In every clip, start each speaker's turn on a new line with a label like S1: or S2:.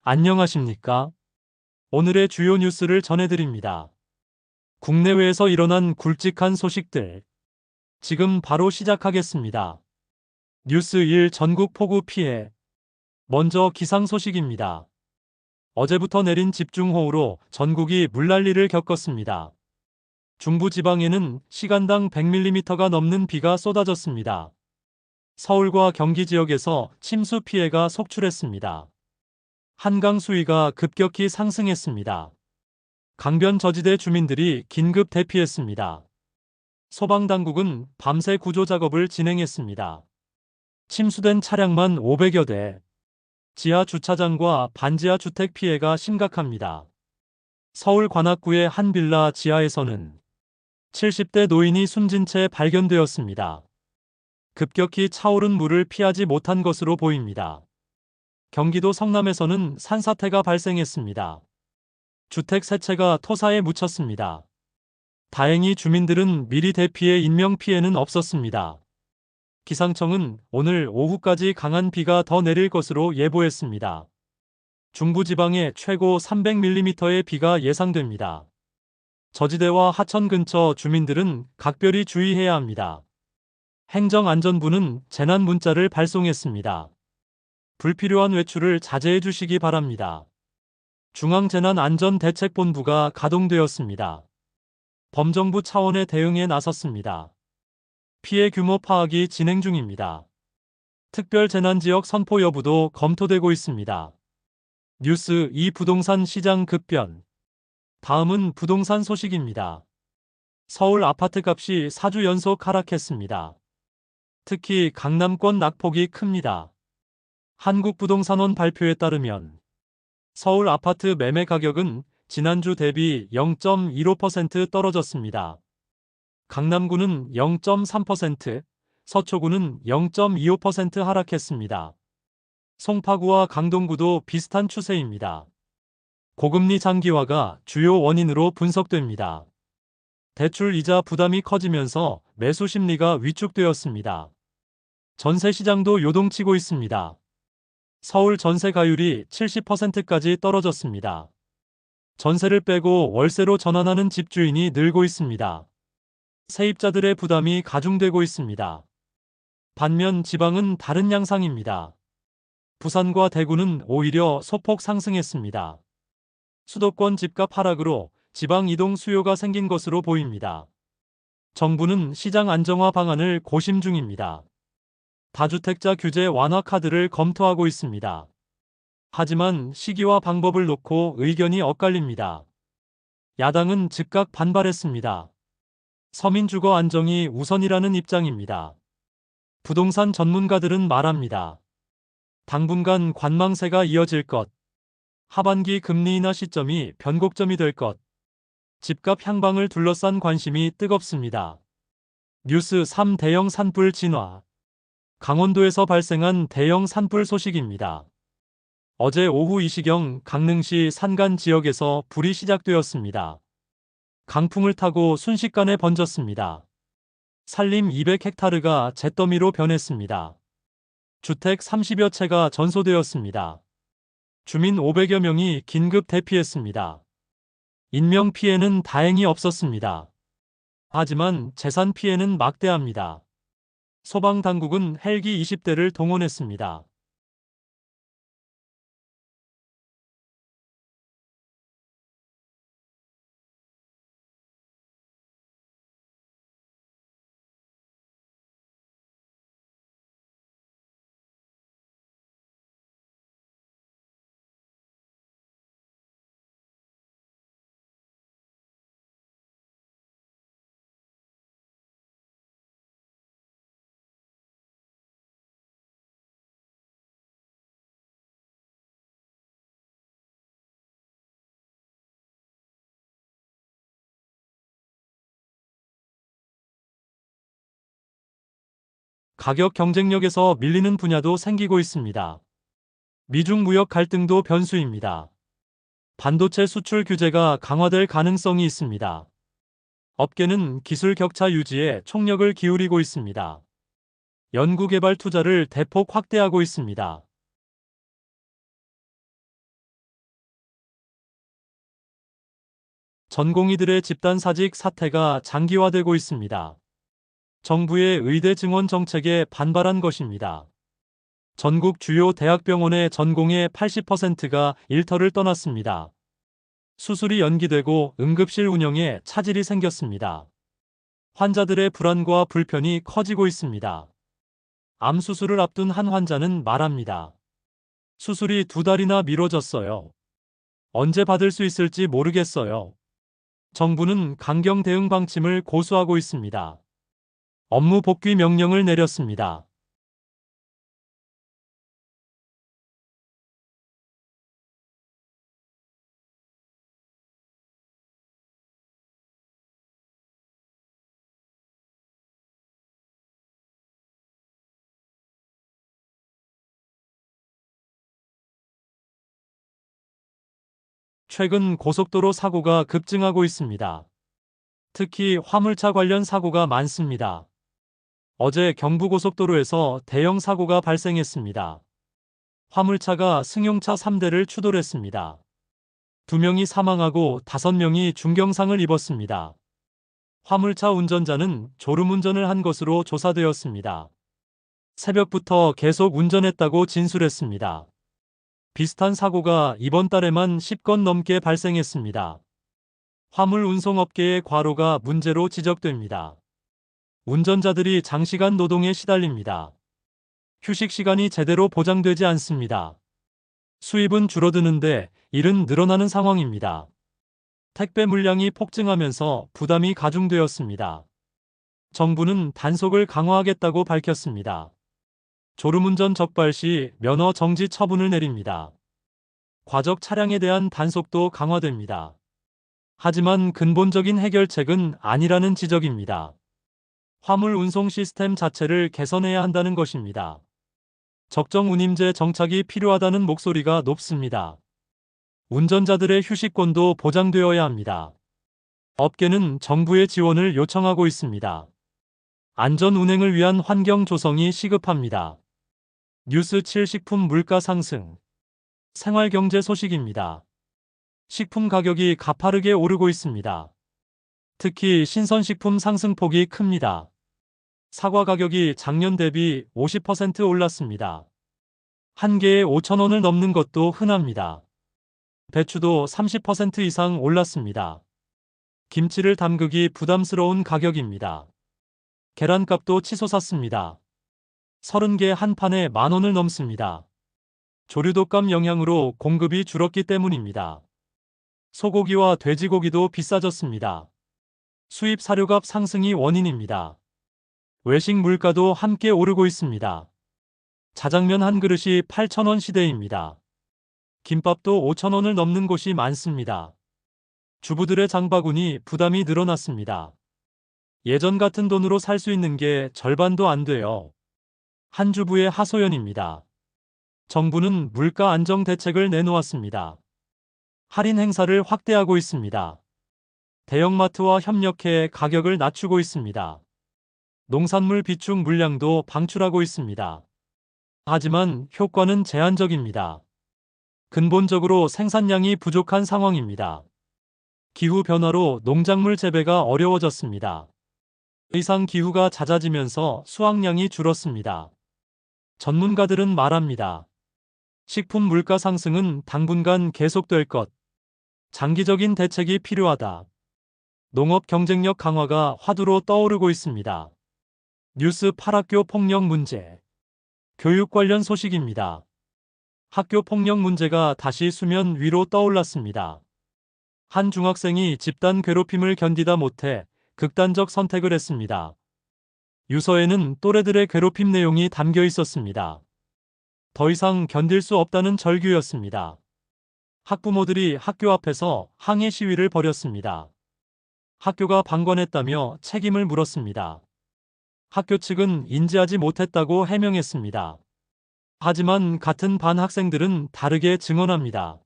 S1: 안녕하십니까? 오늘의 주요 뉴스를 전해드립니다. 국내외에서 일어난 굵직한 소식들. 지금 바로 시작하겠습니다. 뉴스 1 전국 폭우 피해. 먼저 기상 소식입니다. 어제부터 내린 집중호우로 전국이 물난리를 겪었습니다. 중부지방에는 시간당 100mm가 넘는 비가 쏟아졌습니다. 서울과 경기 지역에서 침수 피해가 속출했습니다. 한강 수위가 급격히 상승했습니다. 강변 저지대 주민들이 긴급 대피했습니다. 소방당국은 밤새 구조 작업을 진행했습니다. 침수된 차량만 500여 대. 지하 주차장과 반지하 주택 피해가 심각합니다. 서울 관악구의 한 빌라 지하에서는 70대 노인이 숨진 채 발견되었습니다. 급격히 차오른 물을 피하지 못한 것으로 보입니다. 경기도 성남에서는 산사태가 발생했습니다. 주택 세 채가 토사에 묻혔습니다. 다행히 주민들은 미리 대피해 인명피해는 없었습니다. 기상청은 오늘 오후까지 강한 비가 더 내릴 것으로 예보했습니다. 중부지방에 최고 300mm의 비가 예상됩니다. 저지대와 하천 근처 주민들은 각별히 주의해야 합니다. 행정안전부는 재난 문자를 발송했습니다. 불필요한 외출을 자제해 주시기 바랍니다. 중앙재난안전대책본부가 가동되었습니다. 범정부 차원의 대응에 나섰습니다. 피해 규모 파악이 진행 중입니다. 특별재난지역 선포 여부도 검토되고 있습니다. 뉴스 2 부동산 시장 급변. 다음은 부동산 소식입니다. 서울 아파트값이 4주 연속 하락했습니다. 특히 강남권 낙폭이 큽니다. 한국부동산원 발표에 따르면 서울 아파트 매매 가격은 지난주 대비 0.15% 떨어졌습니다. 강남구는 0.3%, 서초구는 0.25% 하락했습니다. 송파구와 강동구도 비슷한 추세입니다. 고금리 장기화가 주요 원인으로 분석됩니다. 대출 이자 부담이 커지면서 매수 심리가 위축되었습니다. 전세 시장도 요동치고 있습니다. 서울 전세 가율이 70%까지 떨어졌습니다. 전세를 빼고 월세로 전환하는 집주인이 늘고 있습니다. 세입자들의 부담이 가중되고 있습니다. 반면 지방은 다른 양상입니다. 부산과 대구는 오히려 소폭 상승했습니다. 수도권 집값 하락으로 지방 이동 수요가 생긴 것으로 보입니다. 정부는 시장 안정화 방안을 고심 중입니다. 다주택자 규제 완화 카드를 검토하고 있습니다. 하지만 시기와 방법을 놓고 의견이 엇갈립니다. 야당은 즉각 반발했습니다. 서민 주거 안정이 우선이라는 입장입니다. 부동산 전문가들은 말합니다. 당분간 관망세가 이어질 것, 하반기 금리 인하 시점이 변곡점이 될 것, 집값 향방을 둘러싼 관심이 뜨겁습니다. 뉴스 3 대형 산불 진화. 강원도에서 발생한 대형 산불 소식입니다. 어제 오후 2시경 강릉시 산간 지역에서 불이 시작되었습니다. 강풍을 타고 순식간에 번졌습니다. 산림 200헥타르가 잿더미로 변했습니다. 주택 30여 채가 전소되었습니다. 주민 500여 명이 긴급 대피했습니다. 인명 피해는 다행히 없었습니다. 하지만 재산 피해는 막대합니다. 소방당국은 헬기 20대를 동원했습니다. 가격 경쟁력에서 밀리는 분야도 생기고 있습니다. 미중 무역 갈등도 변수입니다. 반도체 수출 규제가 강화될 가능성이 있습니다. 업계는 기술 격차 유지에 총력을 기울이고 있습니다. 연구개발 투자를 대폭 확대하고 있습니다. 전공의들의 집단사직 사태가 장기화되고 있습니다. 정부의 의대 증원 정책에 반발한 것입니다. 전국 주요 대학병원의 전공의 80%가 일터를 떠났습니다. 수술이 연기되고 응급실 운영에 차질이 생겼습니다. 환자들의 불안과 불편이 커지고 있습니다. 암 수술을 앞둔 한 환자는 말합니다. 수술이 2달이나 미뤄졌어요. 언제 받을 수 있을지 모르겠어요. 정부는 강경 대응 방침을 고수하고 있습니다. 업무 복귀 명령을 내렸습니다. 최근 고속도로 사고가 급증하고 있습니다. 특히 화물차 관련 사고가 많습니다. 어제 경부고속도로에서 대형 사고가 발생했습니다. 화물차가 승용차 3대를 추돌했습니다. 2명이 사망하고 5명이 중경상을 입었습니다. 화물차 운전자는 졸음운전을 한 것으로 조사되었습니다. 새벽부터 계속 운전했다고 진술했습니다. 비슷한 사고가 이번 달에만 10건 넘게 발생했습니다. 화물 운송업계의 과로가 문제로 지적됩니다. 운전자들이 장시간 노동에 시달립니다. 휴식 시간이 제대로 보장되지 않습니다. 수입은 줄어드는데 일은 늘어나는 상황입니다. 택배 물량이 폭증하면서 부담이 가중되었습니다. 정부는 단속을 강화하겠다고 밝혔습니다. 졸음운전 적발 시 면허 정지 처분을 내립니다. 과적 차량에 대한 단속도 강화됩니다. 하지만 근본적인 해결책은 아니라는 지적입니다. 화물 운송 시스템 자체를 개선해야 한다는 것입니다. 적정 운임제 정착이 필요하다는 목소리가 높습니다. 운전자들의 휴식권도 보장되어야 합니다. 업계는 정부의 지원을 요청하고 있습니다. 안전 운행을 위한 환경 조성이 시급합니다. 뉴스 7 식품 물가 상승. 생활경제 소식입니다. 식품 가격이 가파르게 오르고 있습니다. 특히 신선식품 상승폭이 큽니다. 사과 가격이 작년 대비 50% 올랐습니다. 한 개에 5,000원을 넘는 것도 흔합니다. 배추도 30% 이상 올랐습니다. 김치를 담그기 부담스러운 가격입니다. 계란값도 치솟았습니다. 30개 한 판에 10,000원을 넘습니다. 조류독감 영향으로 공급이 줄었기 때문입니다. 소고기와 돼지고기도 비싸졌습니다. 수입 사료값 상승이 원인입니다. 외식 물가도 함께 오르고 있습니다. 자장면 한 그릇이 8,000원 시대입니다. 김밥도 5,000원을 넘는 곳이 많습니다. 주부들의 장바구니 부담이 늘어났습니다. 예전 같은 돈으로 살 수 있는 게 절반도 안 돼요. 한 주부의 하소연입니다. 정부는 물가 안정 대책을 내놓았습니다. 할인 행사를 확대하고 있습니다. 대형마트와 협력해 가격을 낮추고 있습니다. 농산물 비축 물량도 방출하고 있습니다. 하지만 효과는 제한적입니다. 근본적으로 생산량이 부족한 상황입니다. 기후변화로 농작물 재배가 어려워졌습니다. 이상 기후가 잦아지면서 수확량이 줄었습니다. 전문가들은 말합니다. 식품 물가 상승은 당분간 계속될 것. 장기적인 대책이 필요하다. 농업 경쟁력 강화가 화두로 떠오르고 있습니다. 뉴스 8학교 폭력 문제. 교육 관련 소식입니다. 학교 폭력 문제가 다시 수면 위로 떠올랐습니다. 한 중학생이 집단 괴롭힘을 견디다 못해 극단적 선택을 했습니다. 유서에는 또래들의 괴롭힘 내용이 담겨 있었습니다. 더 이상 견딜 수 없다는 절규였습니다. 학부모들이 학교 앞에서 항해 시위를 벌였습니다. 학교가 방관했다며 책임을 물었습니다. 학교 측은 인지하지 못했다고 해명했습니다. 하지만 같은 반 학생들은 다르게 증언합니다.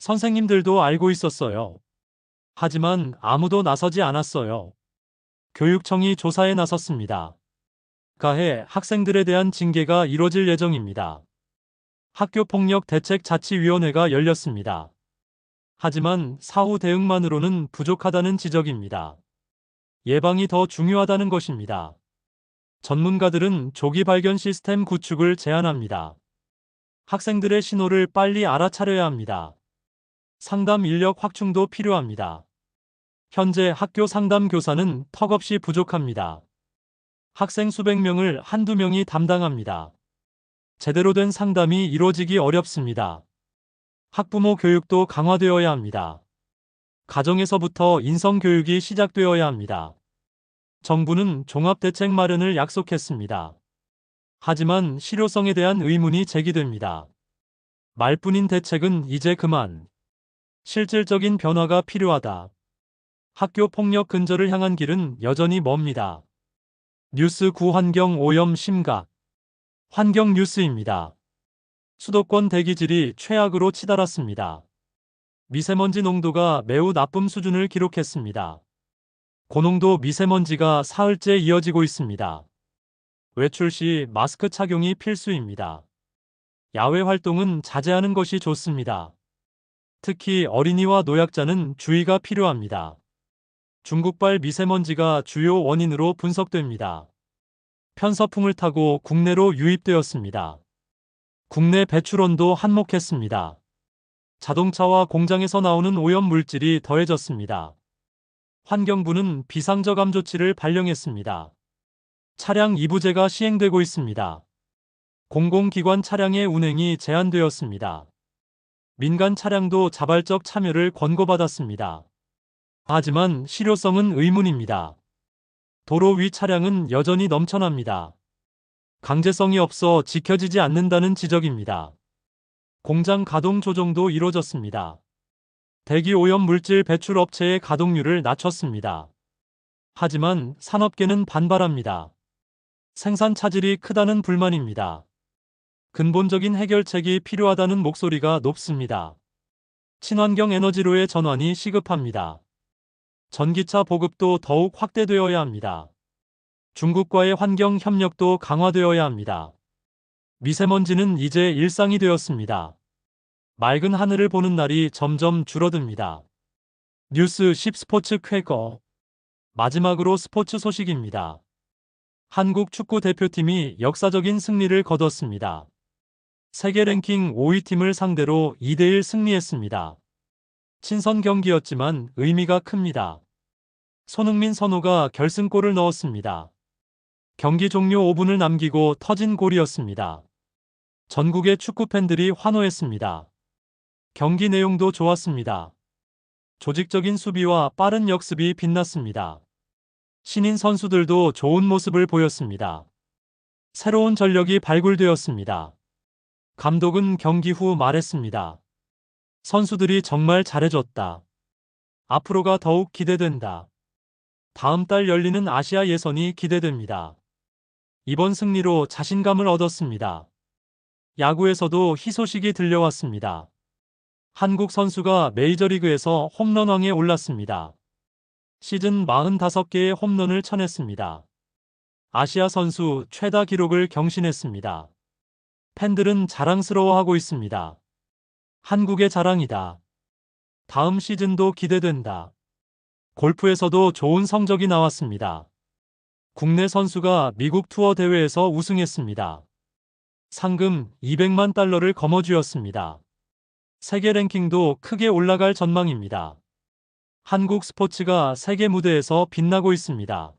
S1: 선생님들도 알고 있었어요. 하지만 아무도 나서지 않았어요. 교육청이 조사에 나섰습니다. 가해 학생들에 대한 징계가 이뤄질 예정입니다. 학교폭력대책자치위원회가 열렸습니다. 하지만 사후 대응만으로는 부족하다는 지적입니다. 예방이 더 중요하다는 것입니다. 전문가들은 조기 발견 시스템 구축을 제안합니다. 학생들의 신호를 빨리 알아차려야 합니다. 상담 인력 확충도 필요합니다. 현재 학교 상담 교사는 턱없이 부족합니다. 학생 수백 명을 한두 명이 담당합니다. 제대로 된 상담이 이루어지기 어렵습니다. 학부모 교육도 강화되어야 합니다. 가정에서부터 인성교육이 시작되어야 합니다. 정부는 종합대책 마련을 약속했습니다. 하지만 실효성에 대한 의문이 제기됩니다. 말뿐인 대책은 이제 그만. 실질적인 변화가 필요하다. 학교 폭력 근절을 향한 길은 여전히 멉니다. 뉴스 9 환경 오염 심각. 환경 뉴스입니다. 수도권 대기질이 최악으로 치달았습니다. 미세먼지 농도가 매우 나쁨 수준을 기록했습니다. 고농도 미세먼지가 사흘째 이어지고 있습니다. 외출 시 마스크 착용이 필수입니다. 야외 활동은 자제하는 것이 좋습니다. 특히 어린이와 노약자는 주의가 필요합니다. 중국발 미세먼지가 주요 원인으로 분석됩니다. 편서풍을 타고 국내로 유입되었습니다. 국내 배출원도 한몫했습니다. 자동차와 공장에서 나오는 오염 물질이 더해졌습니다. 환경부는 비상저감 조치를 발령했습니다. 차량 이부제가 시행되고 있습니다. 공공기관 차량의 운행이 제한되었습니다. 민간 차량도 자발적 참여를 권고받았습니다. 하지만 실효성은 의문입니다. 도로 위 차량은 여전히 넘쳐납니다. 강제성이 없어 지켜지지 않는다는 지적입니다. 공장 가동 조정도 이뤄졌습니다. 대기 오염 물질 배출 업체의 가동률을 낮췄습니다. 하지만 산업계는 반발합니다. 생산 차질이 크다는 불만입니다. 근본적인 해결책이 필요하다는 목소리가 높습니다. 친환경 에너지로의 전환이 시급합니다. 전기차 보급도 더욱 확대되어야 합니다. 중국과의 환경 협력도 강화되어야 합니다. 미세먼지는 이제 일상이 되었습니다. 맑은 하늘을 보는 날이 점점 줄어듭니다. 뉴스 10 스포츠 쾌거. 마지막으로 스포츠 소식입니다. 한국 축구 대표팀이 역사적인 승리를 거뒀습니다. 세계 랭킹 5위 팀을 상대로 2대1 승리했습니다. 친선 경기였지만 의미가 큽니다. 손흥민 선우가 결승골을 넣었습니다. 경기 종료 5분을 남기고 터진 골이었습니다. 전국의 축구 팬들이 환호했습니다. 경기 내용도 좋았습니다. 조직적인 수비와 빠른 역습이 빛났습니다. 신인 선수들도 좋은 모습을 보였습니다. 새로운 전력이 발굴되었습니다. 감독은 경기 후 말했습니다. 선수들이 정말 잘해줬다. 앞으로가 더욱 기대된다. 다음 달 열리는 아시아 예선이 기대됩니다. 이번 승리로 자신감을 얻었습니다. 야구에서도 희소식이 들려왔습니다. 한국 선수가 메이저리그에서 홈런왕에 올랐습니다. 시즌 45개의 홈런을 쳐냈습니다. 아시아 선수 최다 기록을 경신했습니다. 팬들은 자랑스러워하고 있습니다. 한국의 자랑이다. 다음 시즌도 기대된다. 골프에서도 좋은 성적이 나왔습니다. 국내 선수가 미국 투어 대회에서 우승했습니다. 상금 200만 달러를 거머쥐었습니다. 세계 랭킹도 크게 올라갈 전망입니다. 한국 스포츠가 세계 무대에서 빛나고 있습니다.